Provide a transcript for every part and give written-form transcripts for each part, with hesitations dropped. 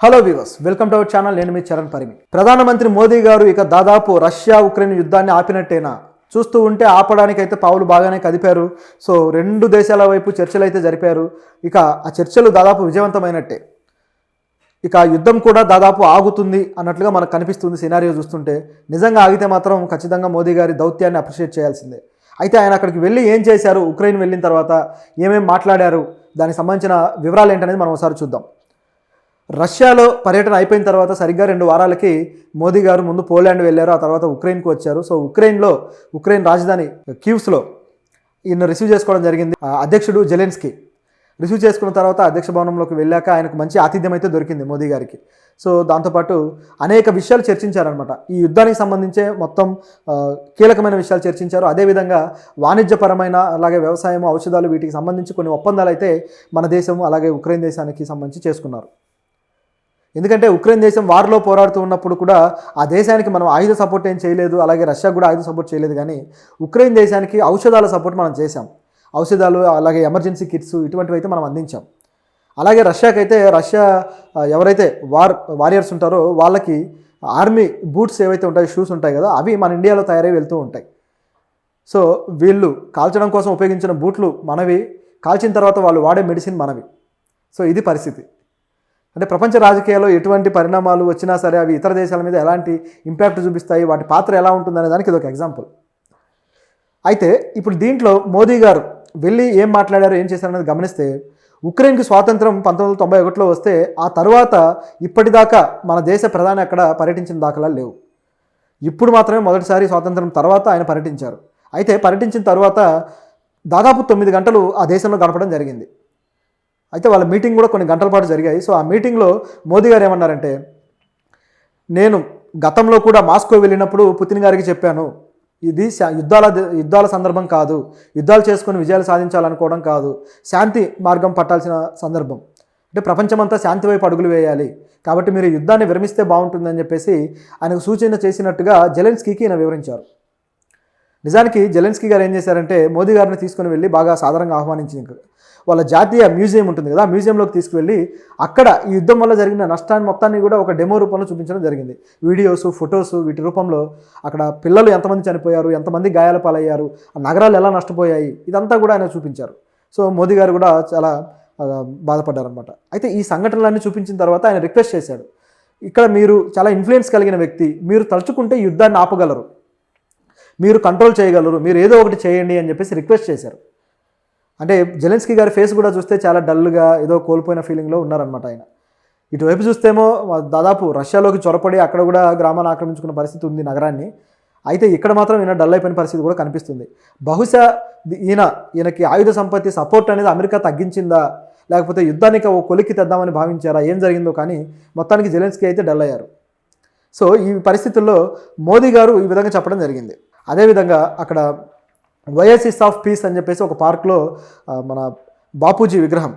Hello viewers, welcome to our channel. నేను మీ చరణ్ పరిమి. ప్రధానమంత్రి మోదీ గారు ఇక దాదాపు రష్యా ఉక్రెయిన్ యుద్ధాన్ని ఆపినట్టేనా? చూస్తూ ఉంటే ఆపడానికైతే పావులు బాగానే కదిపారు. సో రెండు దేశాల వైపు చర్చలు అయితే జరిపారు. ఇక ఆ చర్చలు దాదాపు విజయవంతమైనట్టే. ఇక యుద్ధం కూడా దాదాపు ఆగుతుంది అన్నట్లుగా మనకు కనిపిస్తుంది. సినారియో చూస్తుంటే నిజంగా ఆగితే మాత్రం ఖచ్చితంగా మోదీ గారి దౌత్యాన్ని అప్రిషియేట్ చేయాల్సిందే. అయితే ఆయన అక్కడికి వెళ్ళి ఏం చేశారు, ఉక్రెయిన్ వెళ్ళిన తర్వాత ఏమేమి మాట్లాడారు, దానికి సంబంధించిన వివరాలు ఏంటనేది మనం ఒకసారి చూద్దాం. రష్యాలో పర్యటన అయిపోయిన తర్వాత సరిగ్గా 2 వారాలకి మోదీ గారు ముందు పోలాండ్ వెళ్ళారు, ఆ తర్వాత ఉక్రెయిన్కి వచ్చారు. సో ఉక్రెయిన్ రాజధాని కీవ్స్లో ఈయన రిసీవ్ చేసుకోవడం జరిగింది. అధ్యక్షుడు జెలెన్స్కీ రిసీవ్ చేసుకున్న తర్వాత అధ్యక్ష భవనంలోకి వెళ్ళాక ఆయనకు మంచి ఆతిథ్యం అయితే దొరికింది మోదీ గారికి. సో దాంతోపాటు అనేక విషయాలు చర్చించారనమాట. ఈ యుద్ధానికి సంబంధించే మొత్తం కీలకమైన విషయాలు చర్చించారు. అదేవిధంగా వాణిజ్యపరమైన అలాగే వ్యవసాయం, ఔషధాలు వీటికి సంబంధించి కొన్ని ఒప్పందాలు అయితే మన దేశం అలాగే ఉక్రెయిన్ దేశానికి సంబంధించి చేసుకున్నారు. ఎందుకంటే ఉక్రెయిన్ దేశం వార్లో పోరాడుతూ ఉన్నప్పుడు కూడా ఆ దేశానికి మనం ఆయుధ సపోర్ట్ ఏం చేయలేదు, అలాగే రష్యా కూడా ఆయుధ సపోర్ట్ చేయలేదు. కానీ ఉక్రెయిన్ దేశానికి ఔషధాల సపోర్ట్ మనం చేశాం. ఔషధాలు అలాగే ఎమర్జెన్సీ కిట్స్ ఇటువంటివి అయితే మనం అందించాం. అలాగే రష్యా ఎవరైతే వారియర్స్ ఉంటారో వాళ్ళకి ఆర్మీ బూట్స్ ఏవైతే ఉంటాయో, షూస్ ఉంటాయి కదా, అవి మన ఇండియాలో తయారై వెళ్తూ ఉంటాయి. సో వీళ్ళు కాల్చడం కోసం ఉపయోగించిన బూట్లు మనవి, కాల్చిన తర్వాత వాళ్ళు వాడే మెడిసిన్ మనవి. సో ఇది పరిస్థితి. అంటే ప్రపంచ రాజకీయాల్లో ఎటువంటి పరిణామాలు వచ్చినా సరే అవి ఇతర దేశాల మీద ఎలాంటి ఇంపాక్ట్ చూపిస్తాయి, వాటి పాత్ర ఎలా ఉంటుందనే దానికి ఇది ఒక ఎగ్జాంపుల్. అయితే ఇప్పుడు దీంట్లో మోదీ గారు వెళ్ళి ఏం మాట్లాడారు, ఏం చేశారనేది గమనిస్తే, ఉక్రెయిన్కి స్వాతంత్రం 1991లో వస్తే ఆ తర్వాత ఇప్పటిదాకా మన దేశ ప్రధాని అక్కడ పర్యటించిన దాఖలాలు లేవు. ఇప్పుడు మాత్రమే మొదటిసారి స్వాతంత్రం తర్వాత ఆయన పర్యటించారు. అయితే పర్యటించిన తర్వాత దాదాపు 9 గంటలు ఆ దేశంలో గడపడం జరిగింది. అయితే వాళ్ళ మీటింగ్ కూడా కొన్ని గంటల పాటు జరిగాయి. సో ఆ మీటింగ్లో మోదీ గారు ఏమన్నారంటే, నేను గతంలో కూడా మాస్కో వెళ్ళినప్పుడు పుతిన్ గారికి చెప్పాను, ఇది యుద్ధాల సందర్భం కాదు, యుద్ధాలు చేసుకొని విజయాలు సాధించాలనుకోవడం కాదు, శాంతి మార్గం పట్టాల్సిన సందర్భం. అంటే ప్రపంచమంతా శాంతి వైపు అడుగులు వేయాలి, కాబట్టి మీరు యుద్ధాన్ని విరమిస్తే బాగుంటుందని చెప్పేసి ఆయనకు సూచన చేసినట్టుగా జెలెన్స్కీకి ఈయన వివరించారు. నిజానికి జెలెన్స్కీ గారు ఏం చేశారంటే, మోదీ గారిని తీసుకుని వెళ్ళి బాగా సాధారణంగా ఆహ్వానించింది. వాళ్ళ జాతీయ మ్యూజియం ఉంటుంది కదా, ఆ మ్యూజియంలోకి తీసుకువెళ్ళి అక్కడ ఈ యుద్ధం వల్ల జరిగిన నష్టాన్ని మొత్తాన్ని కూడా ఒక డెమో రూపంలో చూపించడం జరిగింది. వీడియోస్, ఫొటోస్ వీటి రూపంలో అక్కడ పిల్లలు ఎంతమంది చనిపోయారు, ఎంతమంది గాయాల పాలయ్యారు, ఆ నగరాలు ఎలా నష్టపోయాయి, ఇదంతా కూడా ఆయన చూపించారు. సో మోదీ గారు కూడా చాలా బాధపడ్డారనమాట. అయితే ఈ సంఘటనలన్నీ చూపించిన తర్వాత ఆయన రిక్వెస్ట్ చేశాడు, ఇక్కడ మీరు చాలా ఇన్ఫ్లుయెన్స్ కలిగిన వ్యక్తి, మీరు తలుచుకుంటే యుద్ధాన్ని ఆపగలరు, మీరు కంట్రోల్ చేయగలరు, మీరు ఏదో ఒకటి చేయండి అని చెప్పేసి రిక్వెస్ట్ చేశారు. అంటే జెలెన్స్కీ గారి ఫేస్ కూడా చూస్తే చాలా డల్గా ఏదో కోల్పోయిన ఫీలింగ్లో ఉన్నారనమాట ఆయన. ఇటువైపు చూస్తేమో దాదాపు రష్యాలోకి చొరపడి అక్కడ కూడా గ్రామాన్ని ఆక్రమించుకున్న పరిస్థితి ఉంది, నగరాన్ని. అయితే ఇక్కడ మాత్రం ఈయన డల్ అయిపోయిన పరిస్థితి కూడా కనిపిస్తుంది. బహుశా ఈయనకి ఆయుధ సంపత్తి సపోర్ట్ అనేది అమెరికా తగ్గించిందా, లేకపోతే యుద్ధానికి ఓ కొలిక్కి తెద్దామని భావించారా, ఏం జరిగిందో కానీ మొత్తానికి జెలెన్స్కీ అయితే డల్ అయ్యారు. సో ఈ పరిస్థితుల్లో మోదీ గారు ఈ విధంగా చెప్పడం జరిగింది. అదేవిధంగా అక్కడ ఒయాసిస్ ఆఫ్ పీస్ అని చెప్పేసి ఒక పార్క్లో మన బాపూజీ విగ్రహం,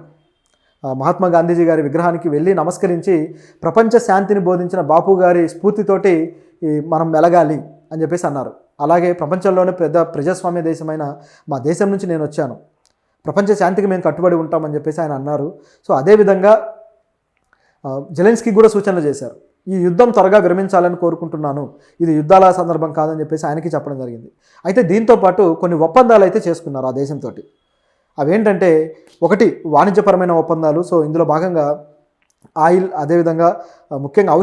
మహాత్మా గాంధీజీ గారి విగ్రహానికి వెళ్ళి నమస్కరించి, ప్రపంచ శాంతిని బోధించిన బాపు గారి స్ఫూర్తితోటి మనం మెలగాలి అని చెప్పేసి అన్నారు. అలాగే ప్రపంచంలోనే పెద్ద ప్రజాస్వామ్య దేశమైన మా దేశం నుంచి నేను వచ్చాను, ప్రపంచ శాంతికి మేము కట్టుబడి ఉంటామని చెప్పేసి ఆయన అన్నారు. సో అదేవిధంగా జెలెన్స్కీ కూడా సూచనలు చేశారు, ఈ యుద్ధం త్వరగా విరమించాలని కోరుకుంటున్నాను, ఇది యుద్ధాల సందర్భం కాదని చెప్పేసి ఆయనకి చెప్పడం జరిగింది. అయితే దీంతోపాటు కొన్ని ఒప్పందాలు అయితే చేసుకున్నారు ఆ దేశంతో. అవేంటంటే, ఒకటి వాణిజ్యపరమైన ఒప్పందాలు. సో ఇందులో భాగంగా ఆయిల్, అదేవిధంగా ముఖ్యంగా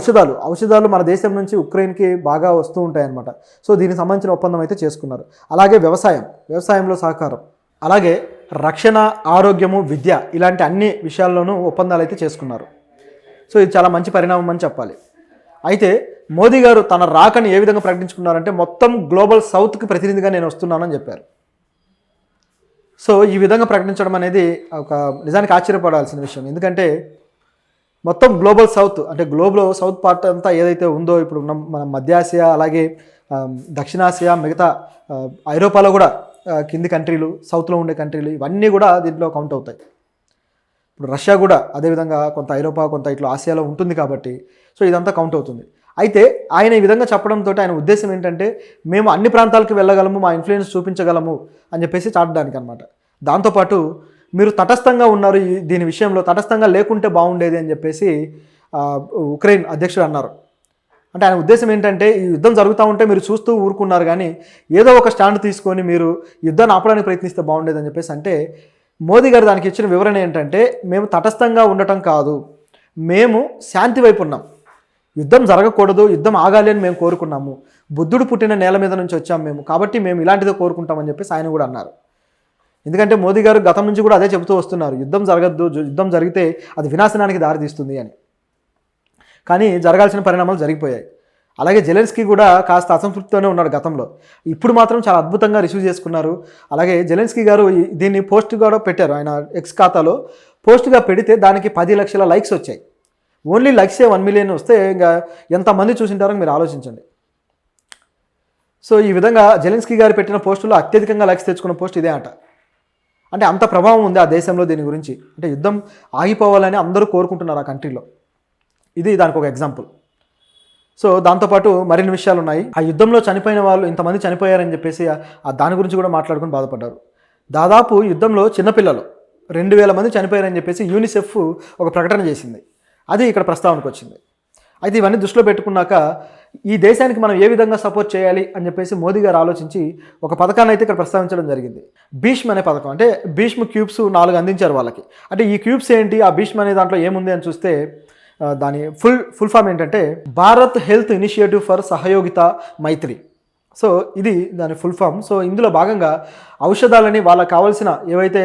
ఔషధాలు మన దేశం నుంచి ఉక్రెయిన్కి బాగా వస్తూ ఉంటాయన్నమాట. సో దీనికి సంబంధించిన ఒప్పందం అయితే చేసుకున్నారు. అలాగే వ్యవసాయంలో సహకారం, అలాగే రక్షణ, ఆరోగ్యము, విద్య ఇలాంటి అన్ని విషయాల్లోనూ ఒప్పందాలు అయితే చేసుకున్నారు. సో ఇది చాలా మంచి పరిణామం అని చెప్పాలి. అయితే మోదీ గారు తన రాకని ఏ విధంగా ప్రకటించుకున్నారంటే, మొత్తం గ్లోబల్ సౌత్కి ప్రతినిధిగా నేను వస్తున్నానని చెప్పారు. సో ఈ విధంగా ప్రకటించడం అనేది ఒక నిజానికి ఆశ్చర్యపడాల్సిన విషయం. ఎందుకంటే మొత్తం గ్లోబల్ సౌత్ అంటే గ్లోబ్లో సౌత్ పార్ట్ అంతా ఏదైతే ఉందో, ఇప్పుడు మన మధ్య ఆసియా, అలాగే దక్షిణాసియా, మిగతా ఐరోపాలో కూడా కింది కంట్రీలు, సౌత్లో ఉండే కంట్రీలు, ఇవన్నీ కూడా దీంట్లో కౌంట్ అవుతాయి. ఇప్పుడు రష్యా కూడా అదేవిధంగా కొంత ఐరోపా, కొంత ఇట్లా ఆసియాలో ఉంటుంది కాబట్టి సో ఇదంతా కౌంట్ అవుతుంది. అయితే ఆయన ఈ విధంగా చెప్పడంతో ఆయన ఉద్దేశం ఏంటంటే, మేము అన్ని ప్రాంతాలకు వెళ్ళగలము, మా ఇన్ఫ్లుయెన్స్ చూపించగలము అని చెప్పేసి చాటడానికి అనమాట. దాంతోపాటు మీరు తటస్థంగా ఉన్నారు, దీని విషయంలో తటస్థంగా లేకుంటే బాగుండేది అని చెప్పేసి ఉక్రెయిన్ అధ్యక్షుడు అన్నారు. అంటే ఆయన ఉద్దేశం ఏంటంటే ఈ యుద్ధం జరుగుతూ ఉంటే మీరు చూస్తూ ఊరుకున్నారు, కానీ ఏదో ఒక స్టాండ్ తీసుకొని మీరు యుద్ధాన్ని ఆపడానికి ప్రయత్నిస్తే బాగుండేదని చెప్పేసి అంటే, మోదీ గారు దానికి ఇచ్చిన వివరణ ఏంటంటే, మేము తటస్థంగా ఉండటం కాదు, మేము శాంతి వైపు ఉన్నాం, యుద్ధం జరగకూడదు, యుద్ధం ఆగాలి అని మేము కోరుకున్నాము, బుద్ధుడు పుట్టిన నేల మీద నుంచి వచ్చాం మేము, కాబట్టి మేము ఇలాంటిదో కోరుకుంటామని చెప్పేసి ఆయన కూడా అన్నారు. ఎందుకంటే మోదీ గారు గతం నుంచి కూడా అదే చెబుతూ వస్తున్నారు, యుద్ధం జరగద్దు, యుద్ధం జరిగితే అది వినాశనానికి దారితీస్తుంది అని. కానీ జరగాల్సిన పరిణామాలు జరిగిపోయాయి. అలాగే జెలెన్స్కీ కూడా కాస్త అసంతృప్తితోనే ఉన్నాడు గతంలో, ఇప్పుడు మాత్రం చాలా అద్భుతంగా రిసీవ్ చేసుకున్నారు. అలాగే జెలెన్స్కీ గారు దీన్ని పోస్ట్ కూడా పెట్టారు, ఆయన ఎక్స్ ఖాతాలో పోస్ట్గా పెడితే దానికి 10 లక్షల లైక్స్ వచ్చాయి. ఓన్లీ లైక్సే 1 మిలియన్ వస్తే ఇంకా ఎంతమంది చూసింటారో మీరు ఆలోచించండి. సో ఈ విధంగా జెలెన్స్కీ గారు పెట్టిన పోస్టులో అత్యధికంగా లైక్స్ తెచ్చుకున్న పోస్ట్ ఇదే అంట. అంటే అంత ప్రభావం ఉంది ఆ దేశంలో దీని గురించి. అంటే యుద్ధం ఆగిపోవాలని అందరూ కోరుకుంటున్నారు ఆ కంట్రీలో. ఇది దానికి ఒక ఎగ్జాంపుల్. సో దాంతోపాటు మరిన్ని విషయాలు ఉన్నాయి. ఆ యుద్ధంలో చనిపోయిన వాళ్ళు ఇంతమంది చనిపోయారని చెప్పేసి దాని గురించి కూడా మాట్లాడుకుని బాధపడ్డారు. దాదాపు యుద్ధంలో చిన్నపిల్లలు 2000 మంది చనిపోయారని చెప్పేసి యూనిసెఫ్ ఒక ప్రకటన చేసింది. అది ఇక్కడ ప్రస్తావనకు వచ్చింది. అయితే ఇవన్నీ దృష్టిలో పెట్టుకున్నాక ఈ దేశానికి మనం ఏ విధంగా సపోర్ట్ చేయాలి అని చెప్పేసి మోదీ గారు ఆలోచించి ఒక పథకాన్ని అయితే ఇక్కడ ప్రస్తావించడం జరిగింది. భీష్మ్ అనే పథకం. అంటే భీష్మ్ క్యూబ్స్ 4 అందించారు వాళ్ళకి. అంటే ఈ క్యూబ్స్ ఏంటి, ఆ భీష్మ్ అనే దాంట్లో ఏముంది అని చూస్తే దాని ఫుల్ ఫామ్ ఏంటంటే Bharat health initiative for Sahayogita Maitri. So ఇది దాని ఫుల్ ఫామ్. సో ఇందులో భాగంగా ఔషధాలని వాళ్ళకి కావాల్సిన ఏవైతే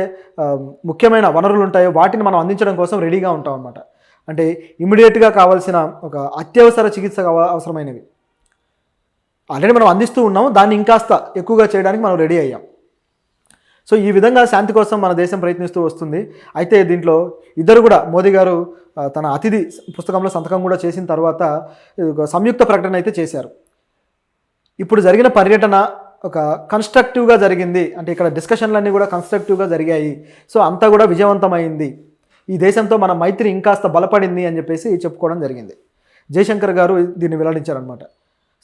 ముఖ్యమైన వనరులు ఉంటాయో వాటిని మనం అందించడం కోసం రెడీగా ఉంటాం అన్నమాట. అంటే ఇమీడియట్గా కావాల్సిన ఒక అత్యవసర చికిత్స అవసరమైనవి ఆల్రెడీ మనం అందిస్తూ ఉన్నాం, దాన్ని ఇంకాస్త ఎక్కువగా చేయడానికి మనం రెడీ అయ్యాం. సో ఈ విధంగా శాంతి కోసం మన దేశం ప్రయత్నిస్తూ వస్తుంది. అయితే దీంట్లో ఇద్దరు కూడా మోదీ గారు తన అతిథి పుస్తకంలో సంతకం కూడా చేసిన తర్వాత ఒక సంయుక్త ప్రకటన అయితే చేశారు. ఇప్పుడు జరిగిన పర్యటన ఒక కన్స్ట్రక్టివ్గా జరిగింది, అంటే ఇక్కడ డిస్కషన్లన్నీ కూడా కన్స్ట్రక్టివ్గా జరిగాయి. సో అంతా కూడా విజయవంతమైంది, ఈ దేశంతో మన మైత్రి ఇంకాస్త బలపడింది అని చెప్పేసి చెప్పుకోవడం జరిగింది. జయశంకర్ గారు దీన్ని వెల్లడించారనమాట.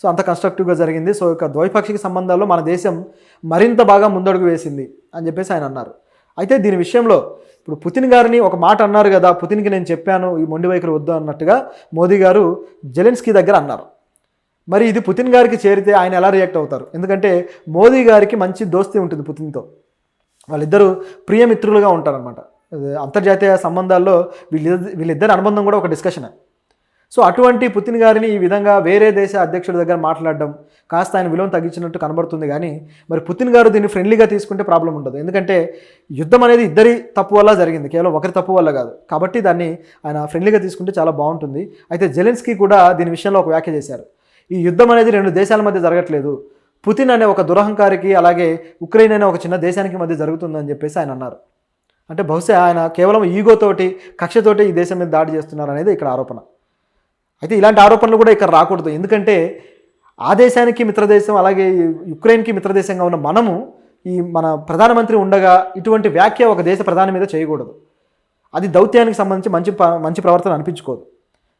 సో అంత కన్స్ట్రక్టివ్గా జరిగింది. సో ఇక ద్వైపాక్షిక సంబంధాల్లో మన దేశం మరింత బాగా ముందడుగు వేసింది అని చెప్పేసి ఆయన అన్నారు. అయితే దీని విషయంలో ఇప్పుడు పుతిన్ గారిని ఒక మాట అన్నారు కదా, పుతిన్కి నేను చెప్పాను ఈ మొండి వైఖరి వద్దు అన్నట్టుగా మోదీ గారు జెలెన్స్కీ దగ్గర అన్నారు. మరి ఇది పుతిన్ గారికి చేరితే ఆయన ఎలా రియాక్ట్ అవుతారు? ఎందుకంటే మోదీ గారికి మంచి దోస్తీ ఉంటుంది పుతిన్తో, వాళ్ళిద్దరూ ప్రియమిత్రులుగా ఉంటారనమాట. అంతర్జాతీయ సంబంధాల్లో వీళ్ళిద్దరి అనుబంధం కూడా ఒక డిస్కషనే. సో అటువంటి పుతిన్ గారిని ఈ విధంగా వేరే దేశ అధ్యక్షుడి దగ్గర మాట్లాడడం కాస్త ఆయన విలువను తగ్గించినట్టు కనబడుతుంది. కానీ మరి పుతిన్ గారు దీన్ని ఫ్రెండ్లీగా తీసుకుంటే ప్రాబ్లం ఉండదు, ఎందుకంటే యుద్ధం అనేది ఇద్దరి తప్పు వల్ల జరిగింది, కేవలం ఒకరి తప్పు వల్ల కాదు. కాబట్టి దాన్ని ఆయన ఫ్రెండ్లీగా తీసుకుంటే చాలా బాగుంటుంది. అయితే జెలెన్స్కీ కూడా దీని విషయంలో ఒక వ్యాఖ్య చేశారు. ఈ యుద్ధం అనేది 2 దేశాల మధ్య జరగట్లేదు, పుతిన్ అనే ఒక దురహంకారికి అలాగే ఉక్రెయిన్ అనే ఒక చిన్న దేశానికి మధ్య జరుగుతుందని చెప్పేసి ఆయన అన్నారు. అంటే బహుశా ఆయన కేవలం ఈగోతోటి కక్షతోటి ఈ దేశం మీద దాడి చేస్తున్నారు అనేది ఇక్కడ ఆరోపణ. అయితే ఇలాంటి ఆరోపణలు కూడా ఇక్కడ రాకూడదు, ఎందుకంటే ఆ దేశానికి మిత్రదేశం అలాగే యుక్రెయిన్కి మిత్రదేశంగా ఉన్న మనము మన ప్రధానమంత్రి ఉండగా ఇటువంటి వ్యాఖ్య ఒక దేశ ప్రధాని మీద చేయకూడదు. అది దౌత్యానికి సంబంధించి మంచి ప్రవర్తన అనిపించుకోదు.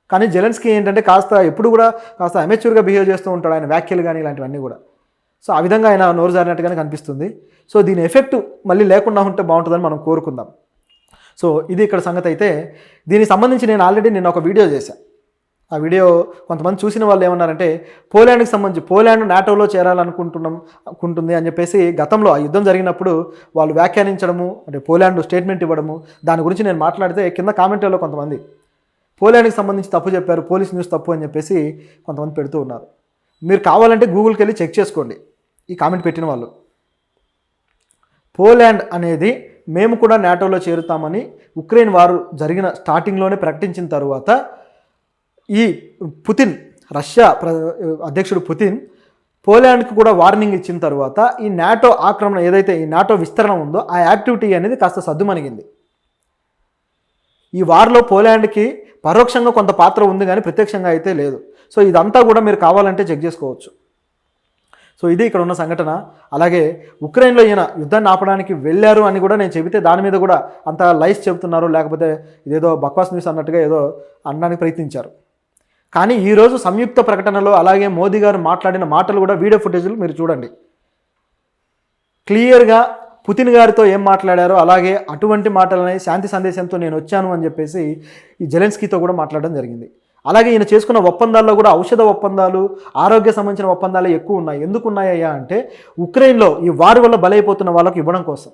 కానీ జెలెన్స్కీ ఏంటంటే ఎప్పుడు కూడా కాస్త అమెచ్యూర్గా బిహేవ్ చేస్తూ ఉంటాడు, ఆయన వ్యాఖ్యలు కానీ ఇలాంటివన్నీ కూడా. సో ఆ విధంగా ఆయన నోరు జారినట్టుగానే కనిపిస్తుంది. సో దీని ఎఫెక్ట్ మళ్ళీ లేకుండా ఉంటే బాగుంటుందని మనం కోరుకుందాం. సో ఇది ఇక్కడ సంగతి. అయితే దీనికి సంబంధించి నేను ఆల్రెడీ నిన్న ఒక వీడియో చేశాను. ఆ వీడియో కొంతమంది చూసిన వాళ్ళు ఏమన్నారంటే పోలాండ్కి సంబంధించి పోలాండ్ నాటోలో చేరాలనుకుంటుంది అని చెప్పేసి గతంలో ఆ యుద్ధం జరిగినప్పుడు వాళ్ళు వ్యాఖ్యానించడము, అంటే పోలాండ్ స్టేట్మెంట్ ఇవ్వడము, దాని గురించి నేను మాట్లాడితే కింద కామెంట్లో కొంతమంది పోలాండ్కి సంబంధించి తప్పు చెప్పారు, పోలీస్ న్యూస్ తప్పు అని చెప్పేసి కొంతమంది పెడుతూ ఉన్నారు. మీరు కావాలంటే గూగుల్కి వెళ్ళి చెక్ చేసుకోండి. ఈ కామెంట్ పెట్టిన వాళ్ళు పోలాండ్ అనేది మేము కూడా నాటోలో చేరుతామని ఉక్రెయిన్ వారు జరిగిన స్టార్టింగ్లోనే ప్రకటించిన తర్వాత ఈ పుతిన్ రష్యా అధ్యక్షుడు పుతిన్ పోలాండ్కి కూడా వార్నింగ్ ఇచ్చిన తర్వాత ఈ నాటో ఆక్రమణ ఏదైతే ఈ నాటో విస్తరణ ఉందో ఆ యాక్టివిటీ అనేది కాస్త సద్దుమణిగింది. ఈ వార్లో పోలాండ్కి పరోక్షంగా కొంత పాత్ర ఉంది కానీ ప్రత్యక్షంగా అయితే లేదు. సో ఇదంతా కూడా మీరు కావాలంటే చెక్ చేసుకోవచ్చు. సో ఇది ఇక్కడ ఉన్న సంఘటన. అలాగే ఉక్రెయిన్లో ఈయన యుద్ధాన్ని ఆపడానికి వెళ్ళారు అని కూడా నేను చెబితే దాని మీద కూడా అంత లైస్ చెబుతున్నారు, లేకపోతే ఇదేదో బక్వాస్ న్యూస్ అన్నట్టుగా ఏదో అనడానికి ప్రయత్నించారు. కానీ ఈరోజు సంయుక్త ప్రకటనలో అలాగే మోదీ గారు మాట్లాడిన మాటలు కూడా వీడియో ఫుటేజ్లు మీరు చూడండి. క్లియర్గా పుతిన్ గారితో ఏం మాట్లాడారో అలాగే అటువంటి మాటలని శాంతి సందేశంతో నేను వచ్చాను అని చెప్పేసి ఈ జెలెన్స్కీతో కూడా మాట్లాడడం జరిగింది. అలాగే ఈయన చేసుకున్న ఒప్పందాల్లో కూడా ఔషధ ఒప్పందాలు, ఆరోగ్య సంబంధించిన ఒప్పందాలు ఎక్కువ ఉన్నాయి. ఎందుకు ఉన్నాయ్యా అంటే ఉక్రెయిన్లో ఈ వారి వల్ల బలైపోతున్న వాళ్ళకు ఇవ్వడం కోసం.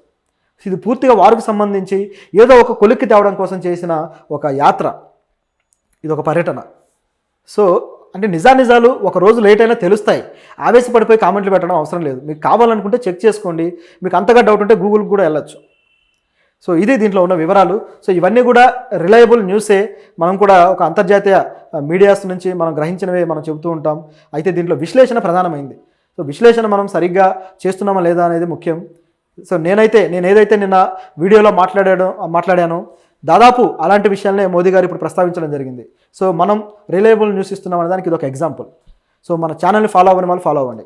ఇది పూర్తిగా వారికి సంబంధించి ఏదో ఒక కొలిక్కి తేవడం కోసం చేసిన ఒక యాత్ర, ఇది ఒక పర్యటన. సో అంటే నిజాలు ఒక రోజు లేట్ అయినా తెలుస్తాయి. ఆవేశపడిపోయి కామెంట్లు పెట్టడం అవసరం లేదు. మీకు కావాలనుకుంటే చెక్ చేసుకోండి. మీకు అంతగా డౌట్ ఉంటే గూగుల్కి కూడా వెళ్ళొచ్చు. సో ఇది దీంట్లో ఉన్న వివరాలు. సో ఇవన్నీ కూడా రిలయబుల్ న్యూసే. మనం కూడా ఒక అంతర్జాతీయ మీడియాస్ నుంచి మనం గ్రహించినవే మనం చెబుతూ ఉంటాం. అయితే దీంట్లో విశ్లేషణ ప్రధానమైంది. సో విశ్లేషణ మనం సరిగ్గా చేస్తున్నామా లేదా అనేది ముఖ్యం. సో నేను ఏదైతే నిన్న వీడియోలో మాట్లాడానో దాదాపు అలాంటి విషయాలనే మోదీ గారు ఇప్పుడు ప్రస్తావించడం జరిగింది. సో మనం రిలయబుల్ న్యూస్ ఇస్తున్నాం అనే దానికి ఇది ఒక ఎగ్జాంపుల్. సో మన ఛానల్ని ఫాలో అవ్వని వాళ్ళు ఫాలో అవ్వండి.